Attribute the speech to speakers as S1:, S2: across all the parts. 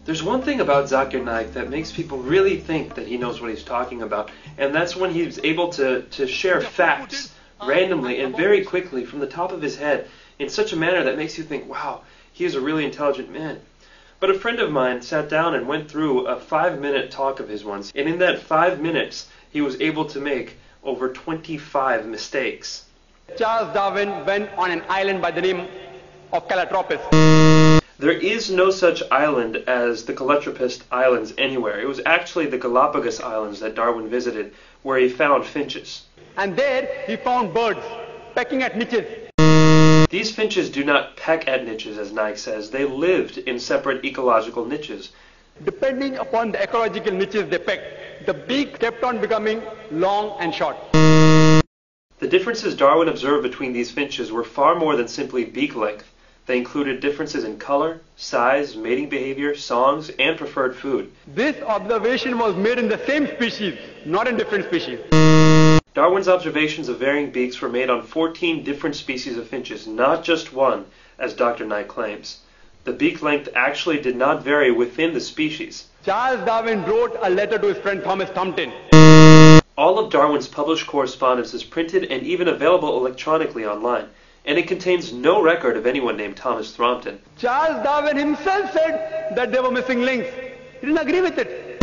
S1: There's one thing about Zakir Naik that makes people really think that he knows what he's talking about, and that's when he's able to share facts randomly and very quickly from the top of his head in such a manner that makes you think, wow, he is a really intelligent man. But a friend of mine sat down and went through a 5-minute talk of his once, and in that 5 minutes he was able to make over 25 mistakes.
S2: Charles Darwin went on an island by the name of Calotropis.
S1: There is no such island as the Calotropis Islands anywhere. It was actually the Galapagos Islands that Darwin visited, where he found finches.
S2: And there he found birds pecking at niches.
S1: These finches do not peck at niches, as Naik says. They lived in separate ecological niches.
S2: Depending upon the ecological niches they pecked, the beak kept on becoming long and short.
S1: The differences Darwin observed between these finches were far more than simply beak length. They included differences in color, size, mating behavior, songs, and preferred food.
S2: This observation was made in the same species, not in different species.
S1: Darwin's observations of varying beaks were made on 14 different species of finches, not just one, as Dr. Naik claims. The beak length actually did not vary within the species.
S2: Charles Darwin wrote a letter to his friend Thomas Thomson.
S1: All of Darwin's published correspondence is printed and even available electronically online, and it contains no record of anyone named Thomas Thrompton.
S2: Charles Darwin himself said that there were missing links. He didn't agree with it.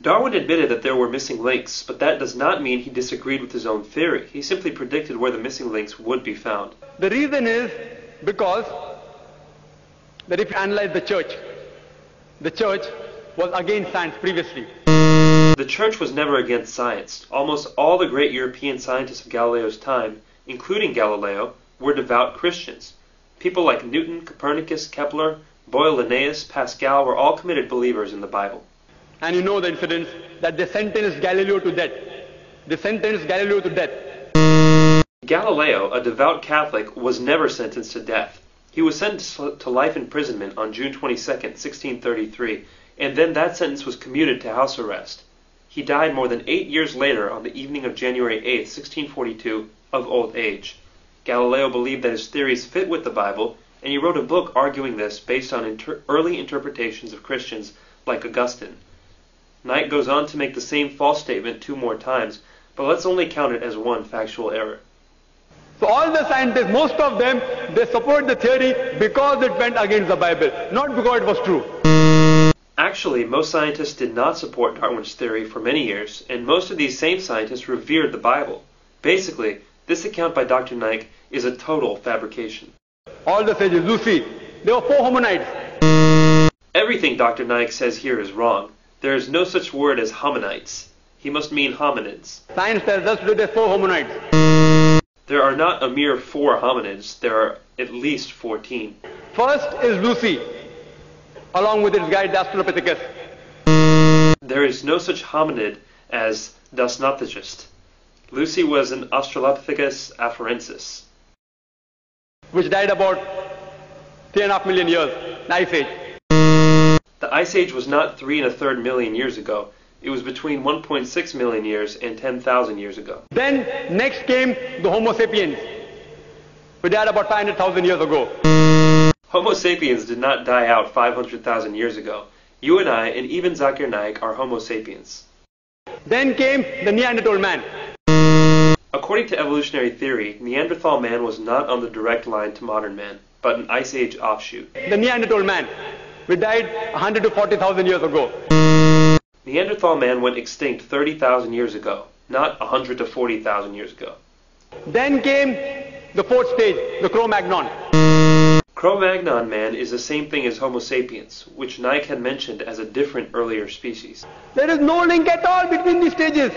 S1: Darwin admitted that there were missing links, but that does not mean he disagreed with his own theory. He simply predicted where the missing links would be found.
S2: The reason is because that if you analyze the church was against science previously.
S1: The church was never against science. Almost all the great European scientists of Galileo's time, including Galileo, were devout Christians. People like Newton, Copernicus, Kepler, Boyle, Linnaeus, Pascal were all committed believers in the Bible.
S2: And you know the incident that they sentenced Galileo to death.
S1: Galileo, a devout Catholic, was never sentenced to death. He was sentenced to life imprisonment on June 22, 1633, and then that sentence was commuted to house arrest. He died more than 8 years later on the evening of January 8, 1642, of old age. Galileo believed that his theories fit with the Bible, and he wrote a book arguing this based on early interpretations of Christians like Augustine. Naik goes on to make the same false statement 2 more times, but let's only count it as one factual error.
S2: So all the scientists, most of them, they support the theory because it went against the Bible, not because it was true.
S1: Actually, most scientists did not support Darwin's theory for many years, and most of these same scientists revered the Bible. Basically, this account by Dr. Naik is a total fabrication.
S2: All the sages, Lucy, there were 4 hominids.
S1: Everything Dr. Naik says here is wrong. There is no such word as hominids. He must mean hominids.
S2: Science tells us that there are 4 hominids.
S1: There are not a mere 4 hominids. There are at least 14.
S2: First is Lucy, along with its guide, the Australopithecus.
S1: There is no such hominid as Dacnopithecus. Lucy was an Australopithecus afarensis,
S2: which died about 3.5 million years, the Ice Age.
S1: The Ice Age was not 3 1/3 million years ago. It was between 1.6 million years and 10,000 years ago.
S2: Then next came the Homo sapiens, who died about 500,000 years ago.
S1: Homo sapiens did not die out 500,000 years ago. You and I, and even Zakir Naik, are Homo sapiens.
S2: Then came the Neanderthal man.
S1: According to evolutionary theory, Neanderthal man was not on the direct line to modern man, but an Ice Age offshoot.
S2: The Neanderthal man, who died 100 to 40,000 years ago.
S1: Neanderthal man went extinct 30,000 years ago, not 100 to 40,000 years ago.
S2: Then came the 4th stage, the Cro-Magnon.
S1: Cro-Magnon man is the same thing as Homo sapiens, which Naik had mentioned as a different earlier species.
S2: There is no link at all between these stages.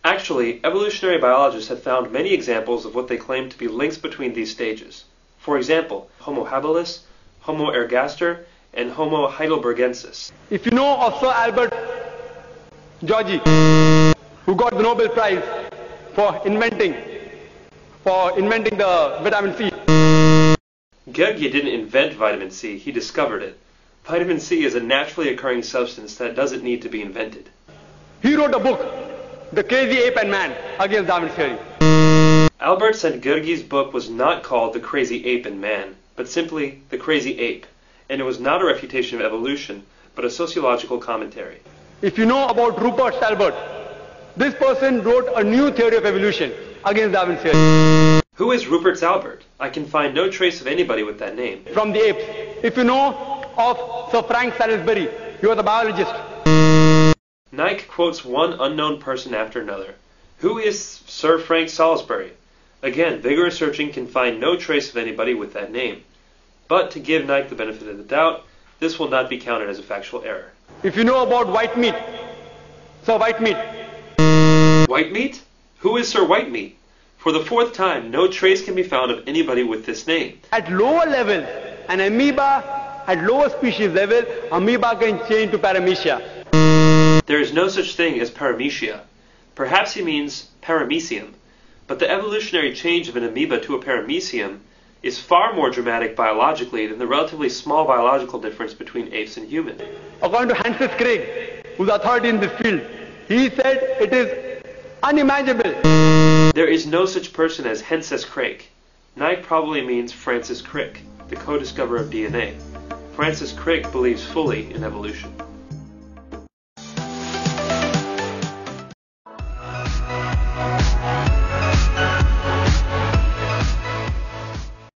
S1: Actually, evolutionary biologists have found many examples of what they claim to be links between these stages. For example, Homo habilis, Homo ergaster, and Homo heidelbergensis.
S2: If you know of Sir Albert Georgi, who got the Nobel Prize for inventing the vitamin C.
S1: Georgi didn't invent vitamin C, he discovered it. Vitamin C is a naturally occurring substance that doesn't need to be invented.
S2: He wrote a book, The Crazy Ape and Man, against Darwin's theory.
S1: Albert said Georgi's book was not called The Crazy Ape and Man, but simply The Crazy Ape, and it was not a refutation of evolution, but a sociological commentary.
S2: If you know about Rupert Stalbert, this person wrote a new theory of evolution against Darwin's theory.
S1: Who is Rupert Stalbert? I can find no trace of anybody with that name.
S2: From the apes. If you know of Sir Frank Salisbury, he was a biologist.
S1: Nike quotes one unknown person after another. Who is Sir Frank Salisbury? Again, vigorous searching can find no trace of anybody with that name. But to give Nike the benefit of the doubt, this will not be counted as a factual error.
S2: If you know about Whitemeat, Sir Whitemeat.
S1: Whitemeat? Who is Sir Whitemeat? For the fourth time, no trace can be found of anybody with this name.
S2: At lower levels, an amoeba, at lower species level, amoeba can change to paramecia.
S1: There is no such thing as paramecia. Perhaps he means paramecium, but the evolutionary change of an amoeba to a paramecium is far more dramatic biologically than the relatively small biological difference between apes and humans.
S2: According to Francis Crick, who's authority in this field, he said it is unimaginable.
S1: There is no such person as Francis Crick. Nike probably means Francis Crick, the co-discoverer of DNA. Francis Crick believes fully in evolution.